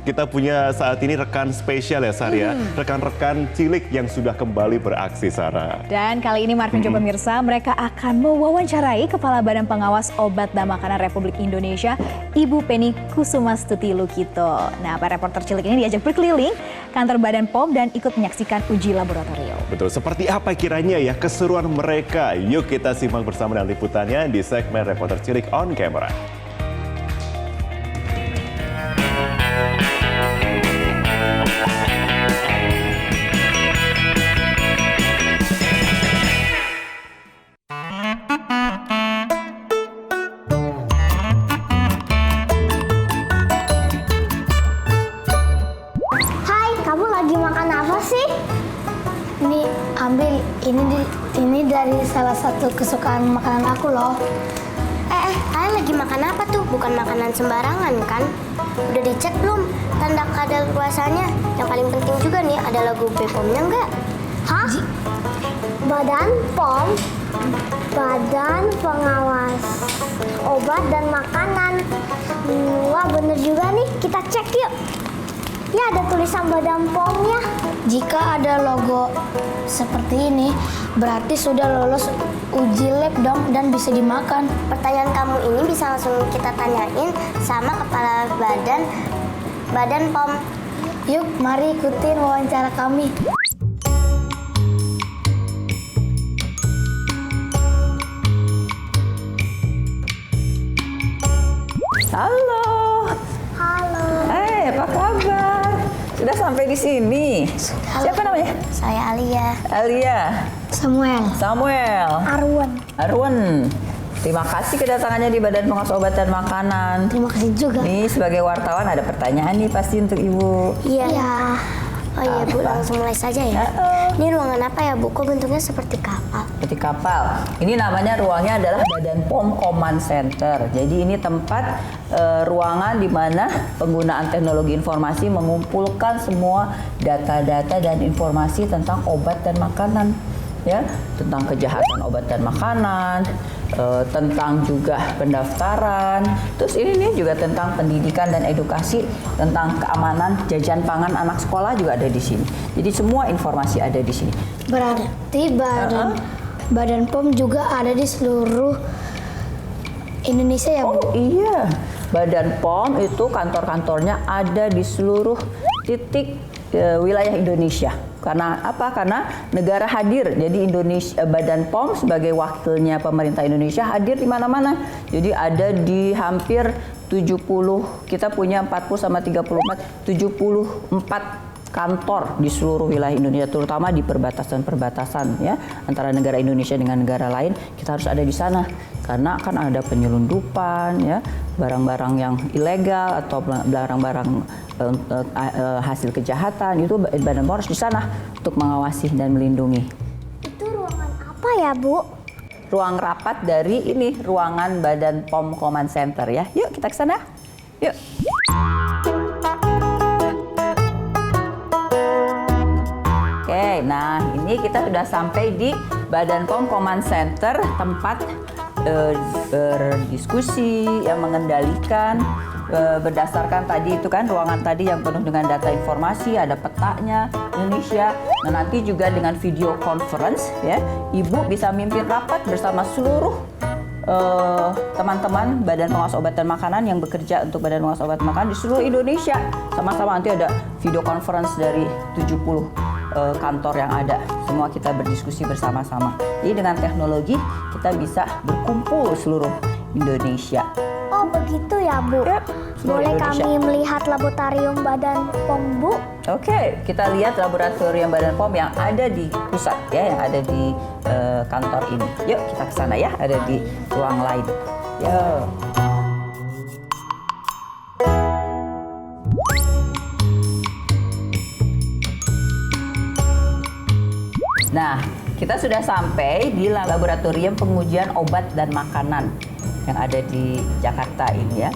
Kita punya saat ini rekan spesial ya, Sarah. Rekan-rekan cilik yang sudah kembali beraksi, Sarah. Dan kali ini Marvin Joe pemirsa, mereka akan mewawancarai Kepala Badan Pengawas Obat dan Makanan Republik Indonesia, Ibu Penny Kusumastuti Lukito. Nah, para reporter cilik ini diajak berkeliling kantor Badan POM dan ikut menyaksikan uji laboratorium. Betul, seperti apa kiranya ya keseruan mereka? Yuk kita simak bersama dengan liputannya di segmen Reporter Cilik on Camera. Ambil ini dari salah satu kesukaan makanan aku loh. Kalian lagi makan apa tuh? Bukan makanan sembarangan kan? Udah dicek belum tanda kadaluarsanya? Yang paling penting juga nih ada logo BPOM-nya nggak? Hah? Badan POM? Badan Pengawas Obat dan Makanan. Wah, bener juga nih. Kita cek yuk. Ya, ada tulisan Badan POM-nya. Jika ada logo seperti ini, berarti sudah lolos uji lab dong dan bisa dimakan. Pertanyaan kamu ini bisa langsung kita tanyain sama Kepala Badan POM. Yuk, mari ikutin wawancara kami. Halo. Halo. Apa kabar? Sudah sampai di sini. Halo. Siapa namanya? Saya Alia. Alia. Samuel. Arwan. Terima kasih kedatangannya di Badan Pengawas Obat dan Makanan. Terima kasih juga. Nih sebagai wartawan ada pertanyaan nih pasti untuk Ibu. Iya. Oh iya Bu, Apa? langsung mulai saja ya. Ini ruangan apa ya Bu? Kok bentuknya seperti kapal? Seperti kapal. Ini namanya ruangnya adalah Badan POM Command Center. Jadi ini tempat ruangan di mana penggunaan teknologi informasi mengumpulkan semua data-data dan informasi tentang obat dan makanan, ya, tentang kejahatan obat dan makanan, tentang juga pendaftaran. Terus ini nih juga tentang pendidikan dan edukasi tentang keamanan jajan pangan anak sekolah juga ada di sini. Jadi semua informasi ada di sini. Berarti Badan POM juga ada di seluruh Indonesia ya, Bu? Oh iya, Badan POM itu kantor-kantornya ada di seluruh titik wilayah Indonesia. Karena apa? Karena negara hadir. Jadi Badan POM sebagai wakilnya pemerintah Indonesia hadir di mana-mana. Jadi ada di hampir 70, kita punya 40 sama 34, 74 kantor di seluruh wilayah Indonesia, terutama di perbatasan-perbatasan ya antara negara Indonesia dengan negara lain. Kita harus ada di sana karena kan ada penyelundupan ya, barang-barang yang ilegal atau barang-barang hasil kejahatan, itu Badan POM harus di sana untuk mengawasi dan melindungi. Itu ruangan apa ya, Bu? Ruang rapat dari ini, ruangan Badan POM Command Center ya. Yuk kita ke sana. Yuk. Oke, nah ini kita sudah sampai di Badan POM Command Center, tempat berdiskusi, yang mengendalikan berdasarkan tadi itu kan ruangan tadi yang penuh dengan data informasi, ada petanya Indonesia. Nah nanti juga dengan video conference ya, Ibu bisa mimpin rapat bersama seluruh teman-teman Badan Pengawas Obat dan Makanan yang bekerja untuk Badan Pengawas Obat dan Makanan di seluruh Indonesia. Sama-sama nanti ada video conference dari 70 kantor yang ada. Semua kita berdiskusi bersama-sama. Jadi dengan teknologi kita bisa berkumpul seluruh Indonesia. Oh begitu ya, Bu. Yep, Boleh Indonesia. kami melihat laboratorium Badan POM, Bu? Oke, kita lihat laboratorium Badan POM yang ada di pusat ya, yang ada di kantor ini. Yuk kita ke sana ya, ada di ruang lain. Yuk. Nah, kita sudah sampai di laboratorium pengujian obat dan makanan yang ada di Jakarta ini ya.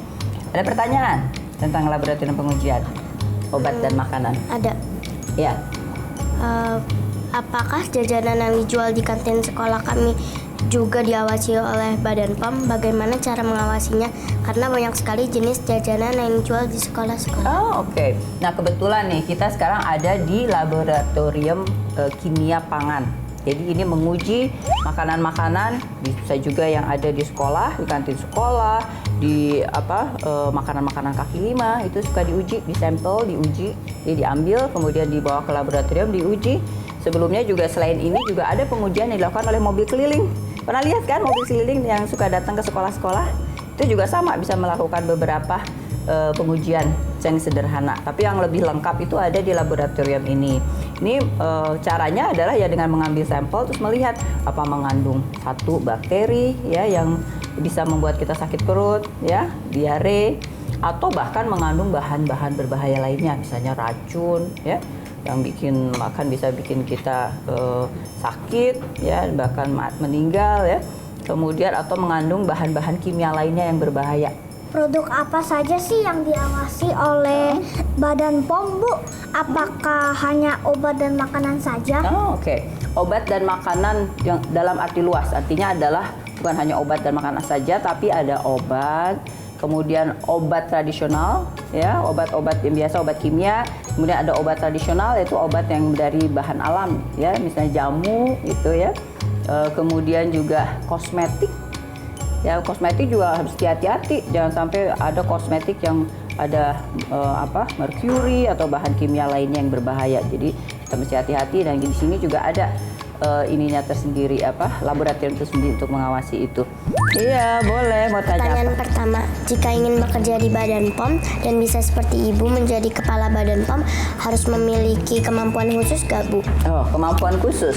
Ada pertanyaan tentang laboratorium pengujian obat dan makanan? Ada. Ya. Apakah jajanan yang dijual di kantin sekolah kami juga diawasi oleh Badan POM. Bagaimana cara mengawasinya? Karena banyak sekali jenis jajanan yang dijual di sekolah-sekolah. Oh, oke. Nah, kebetulan nih kita sekarang ada di laboratorium kimia pangan. Jadi ini menguji makanan-makanan, bisa juga yang ada di sekolah, di kantin sekolah, di makanan-makanan kaki lima itu suka diuji, disampel, diuji, jadi diambil kemudian dibawa ke laboratorium diuji. Sebelumnya juga selain ini juga ada pengujian yang dilakukan oleh mobil keliling. Pernah lihat kan mobil keliling yang suka datang ke sekolah-sekolah? Itu juga sama bisa melakukan beberapa pengujian yang sederhana, tapi yang lebih lengkap itu ada di laboratorium ini. Ini caranya adalah ya dengan mengambil sampel terus melihat apa mengandung satu bakteri ya yang bisa membuat kita sakit perut ya, diare, atau bahkan mengandung bahan-bahan berbahaya lainnya, misalnya racun ya yang bisa bikin kita sakit ya, bahkan meninggal ya. Kemudian atau mengandung bahan-bahan kimia lainnya yang berbahaya. Produk apa saja sih yang diawasi oleh Badan POM, Bu? Apakah hanya obat dan makanan saja? Oke. Obat dan makanan yang dalam arti luas, artinya adalah bukan hanya obat dan makanan saja, tapi ada obat, kemudian obat tradisional, ya, obat-obat yang biasa, obat kimia, kemudian ada obat tradisional, yaitu obat yang dari bahan alam, ya, misalnya jamu, gitu ya. Kemudian juga kosmetik. Ya, kosmetik juga harus hati-hati, jangan sampai ada kosmetik yang ada merkuri atau bahan kimia lainnya yang berbahaya. Jadi kita mesti hati-hati, dan di sini juga ada ininya tersendiri, laboratorium tersendiri untuk mengawasi itu. Iya, boleh. Mau tanya Pertanyaan apa? pertama, jika ingin bekerja di Badan POM dan bisa seperti Ibu menjadi kepala Badan POM, harus memiliki kemampuan khusus gak, Bu? Oh, kemampuan khusus.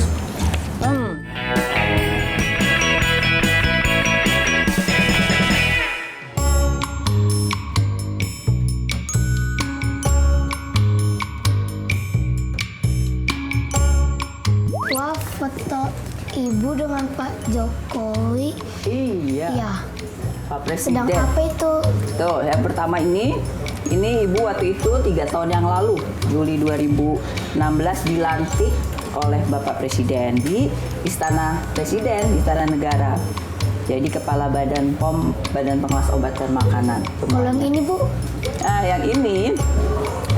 Wah, foto Ibu dengan Pak Jokowi. Iya. Iya. Pak Presiden. Sedang apa itu? Tuh, yang pertama ini Ibu waktu itu 3 tahun yang lalu, Juli 2016 dilantik oleh Bapak Presiden di Istana Presiden, Istana Negara. Jadi Kepala Badan POM, Badan Pengawas Obat dan Makanan. Kalau yang ini, Bu? Nah, yang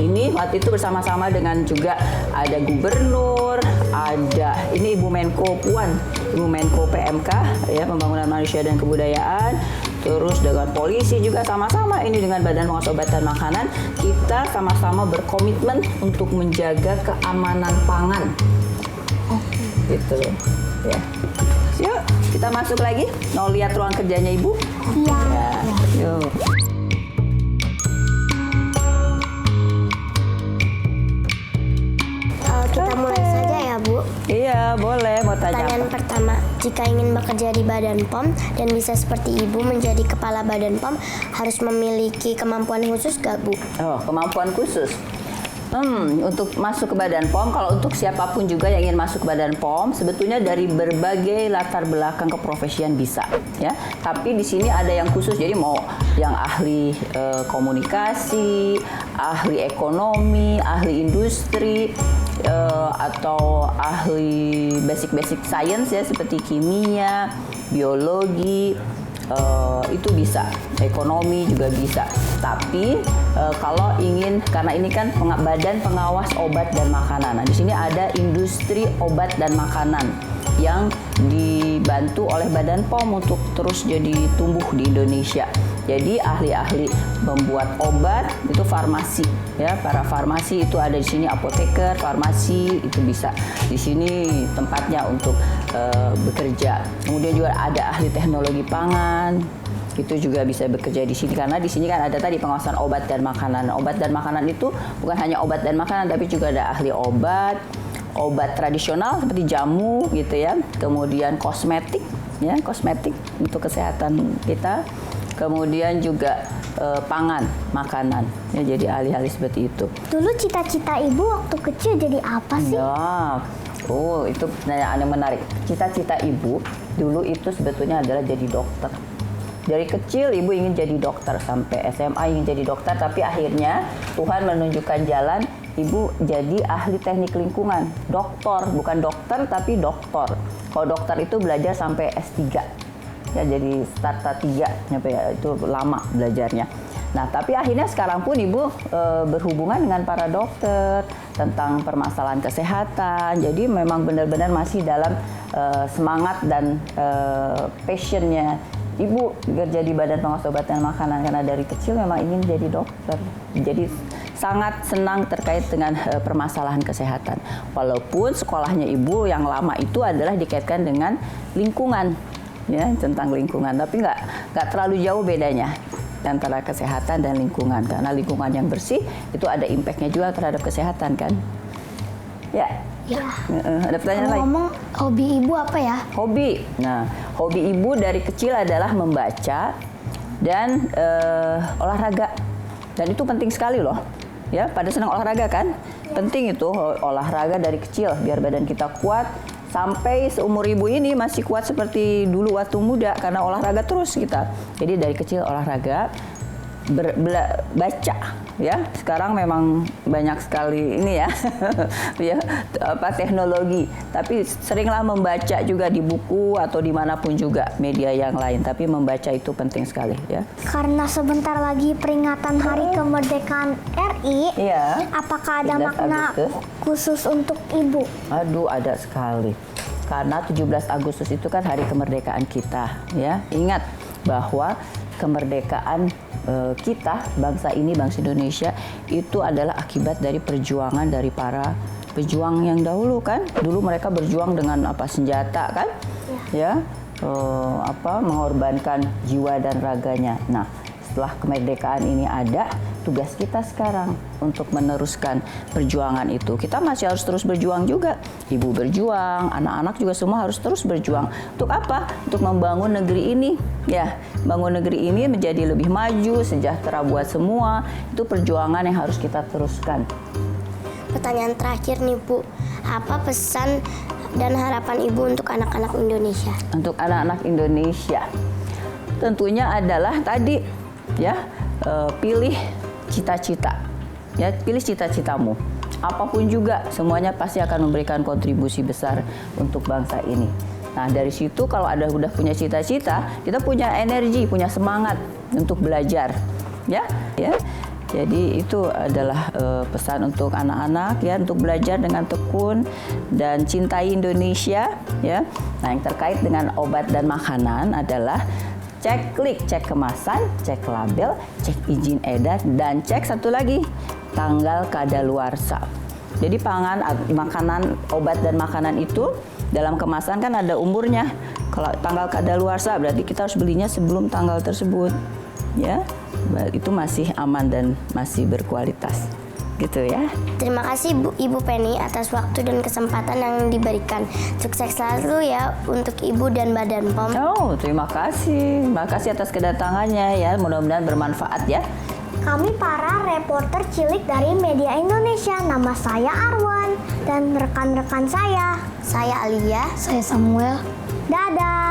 ini waktu itu bersama-sama dengan juga ada gubernur, ada ini Ibu Menko Puan, Ibu Menko PMK, ya, Pembangunan Manusia dan Kebudayaan, terus dengan polisi juga sama-sama ini dengan Badan Pengawas Obat dan Makanan, kita sama-sama berkomitmen untuk menjaga keamanan pangan. Gitu loh. Ya. Yuk, kita masuk lagi. Mau lihat ruang kerjanya Ibu? Iya. Ya, yuk. Kita mulai saja ya, Bu. Iya, boleh. Mau tanya Pertanyaan apa? pertama, jika ingin bekerja di Badan POM dan bisa seperti Ibu menjadi kepala Badan POM, harus memiliki kemampuan khusus gak, Bu? Oh, kemampuan khusus. Untuk masuk ke Badan POM, kalau untuk siapapun juga yang ingin masuk ke Badan POM, sebetulnya dari berbagai latar belakang keprofesian bisa, ya. Tapi di sini ada yang khusus, jadi mau yang ahli komunikasi, ahli ekonomi, ahli industri, atau ahli basic science ya, seperti kimia, biologi. Itu bisa, ekonomi juga bisa. Tapi kalau ingin, karena ini kan Badan Pengawas Obat dan Makanan. Nah, di sini ada industri obat dan makanan yang dibantu oleh Badan POM untuk terus jadi tumbuh di Indonesia. Jadi ahli-ahli membuat obat itu farmasi, ya, para farmasi itu ada di sini, apoteker, farmasi itu bisa di sini tempatnya untuk bekerja. Kemudian juga ada ahli teknologi pangan, itu juga bisa bekerja di sini, karena di sini kan ada tadi pengawasan obat dan makanan. Obat dan makanan itu bukan hanya obat dan makanan, tapi juga ada ahli obat tradisional seperti jamu gitu ya, kemudian kosmetik ya, kosmetik untuk kesehatan kita, kemudian juga pangan, makanan ya, jadi ahli-ahli seperti itu. Dulu cita-cita Ibu waktu kecil jadi apa sih? Ya, itu pertanyaan yang menarik. Cita-cita Ibu dulu itu sebetulnya adalah jadi dokter. Dari kecil Ibu ingin jadi dokter, sampai SMA ingin jadi dokter, tapi akhirnya Tuhan menunjukkan jalan, Ibu jadi ahli teknik lingkungan, doktor, bukan dokter tapi doktor. Kalau dokter itu belajar sampai S3, ya jadi starta 3, ya, itu lama belajarnya. Nah, tapi akhirnya sekarang pun Ibu berhubungan dengan para dokter tentang permasalahan kesehatan. Jadi memang benar-benar masih dalam semangat dan passionnya Ibu kerja di Badan Pengawas Obat dan Makanan, karena dari kecil memang ingin jadi dokter. Jadi sangat senang terkait dengan permasalahan kesehatan. Walaupun sekolahnya Ibu yang lama itu adalah dikaitkan dengan lingkungan, ya, tentang lingkungan. Tapi nggak terlalu jauh bedanya antara kesehatan dan lingkungan, karena lingkungan yang bersih itu ada impact-nya juga terhadap kesehatan kan. Ya. Ya. Ada pertanyaan lain? Ngomong hobi ibu apa ya? Hobi. Nah, hobi Ibu dari kecil adalah membaca dan olahraga. Dan itu penting sekali loh. Ya, pada senang olahraga kan? Penting itu olahraga dari kecil biar badan kita kuat. Sampai seumur Ibu ini masih kuat seperti dulu waktu muda karena olahraga terus kita. Jadi dari kecil olahraga, baca, ya. Sekarang memang banyak sekali ini ya, ya teknologi. Tapi seringlah membaca juga di buku atau dimanapun juga media yang lain. Tapi membaca itu penting sekali, ya. Karena sebentar lagi peringatan Hari Kemerdekaan RI, Iya. apakah ada 17 makna Agustus. khusus untuk ibu? Aduh, ada sekali. Karena 17 Agustus itu kan hari kemerdekaan kita, ya. Ingat bahwa kemerdekaan kita, bangsa ini, bangsa Indonesia, itu adalah akibat dari perjuangan dari para pejuang yang dahulu kan. Dulu mereka berjuang dengan senjata kan, ya, mengorbankan jiwa dan raganya. Nah, setelah kemerdekaan ini ada, tugas kita sekarang untuk meneruskan perjuangan itu. Kita masih harus terus berjuang juga. Ibu berjuang, anak-anak juga semua harus terus berjuang. Untuk apa? Untuk membangun negeri ini. Ya, bangun negeri ini menjadi lebih maju, sejahtera buat semua. Itu perjuangan yang harus kita teruskan. Pertanyaan terakhir nih Bu, apa pesan dan harapan Ibu untuk anak-anak Indonesia? Untuk anak-anak Indonesia, tentunya adalah tadi, ya, pilih cita-cita, ya, pilih cita-citamu. Apapun juga, semuanya pasti akan memberikan kontribusi besar untuk bangsa ini. Nah, dari situ kalau udah punya cita-cita, kita punya energi, punya semangat untuk belajar, ya, ya. Jadi itu adalah pesan untuk anak-anak, ya, untuk belajar dengan tekun dan cintai Indonesia, ya. Nah, yang terkait dengan obat dan makanan adalah cek kemasan, cek label, cek izin edar, dan cek satu lagi, tanggal kadaluarsa. Jadi makanan, obat dan makanan itu dalam kemasan kan ada umurnya. Kalau tanggal kadaluarsa berarti kita harus belinya sebelum tanggal tersebut, ya. Itu masih aman dan masih berkualitas. Gitu ya. Terima kasih Ibu Penny atas waktu dan kesempatan yang diberikan. Sukses selalu ya untuk Ibu dan Badan POM. Oh, terima kasih. Terima kasih atas kedatangannya ya. Mudah-mudahan bermanfaat ya. Kami para reporter cilik dari Media Indonesia. Nama saya Arwan dan rekan-rekan saya. Saya Alia. Saya Samuel. Dadah.